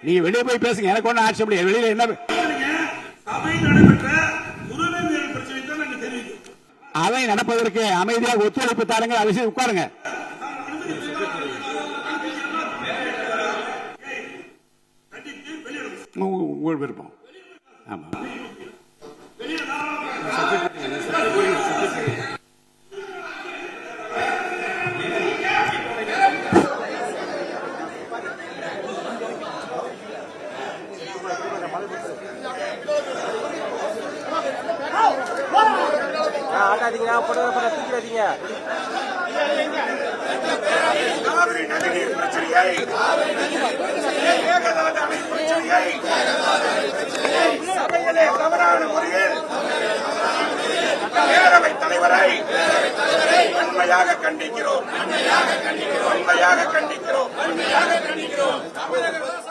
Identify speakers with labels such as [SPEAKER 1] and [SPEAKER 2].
[SPEAKER 1] நீங்க வெளியே போய் பேசுங்க, எனக்கு ஒன்றும் ஆட்சி முடியாது. வெளியில என்ன அவை நடப்பதற்கு அமைதியாக ஒத்துழைப்பு தாருங்கள். அவசியம் உட்காருங்க. உங்கள் விருப்பம். ஆமா,
[SPEAKER 2] ஆட்டாதீங்க, தூக்கிடாதீங்க.
[SPEAKER 3] காவிரி நதிநீர் பிரச்சனையை, மேகதாது அணை பிரச்சனையை சபையிலே தவறான முறையில் பேரவைத் தலைவரை வன்மையாக கண்டிக்கிறோம்.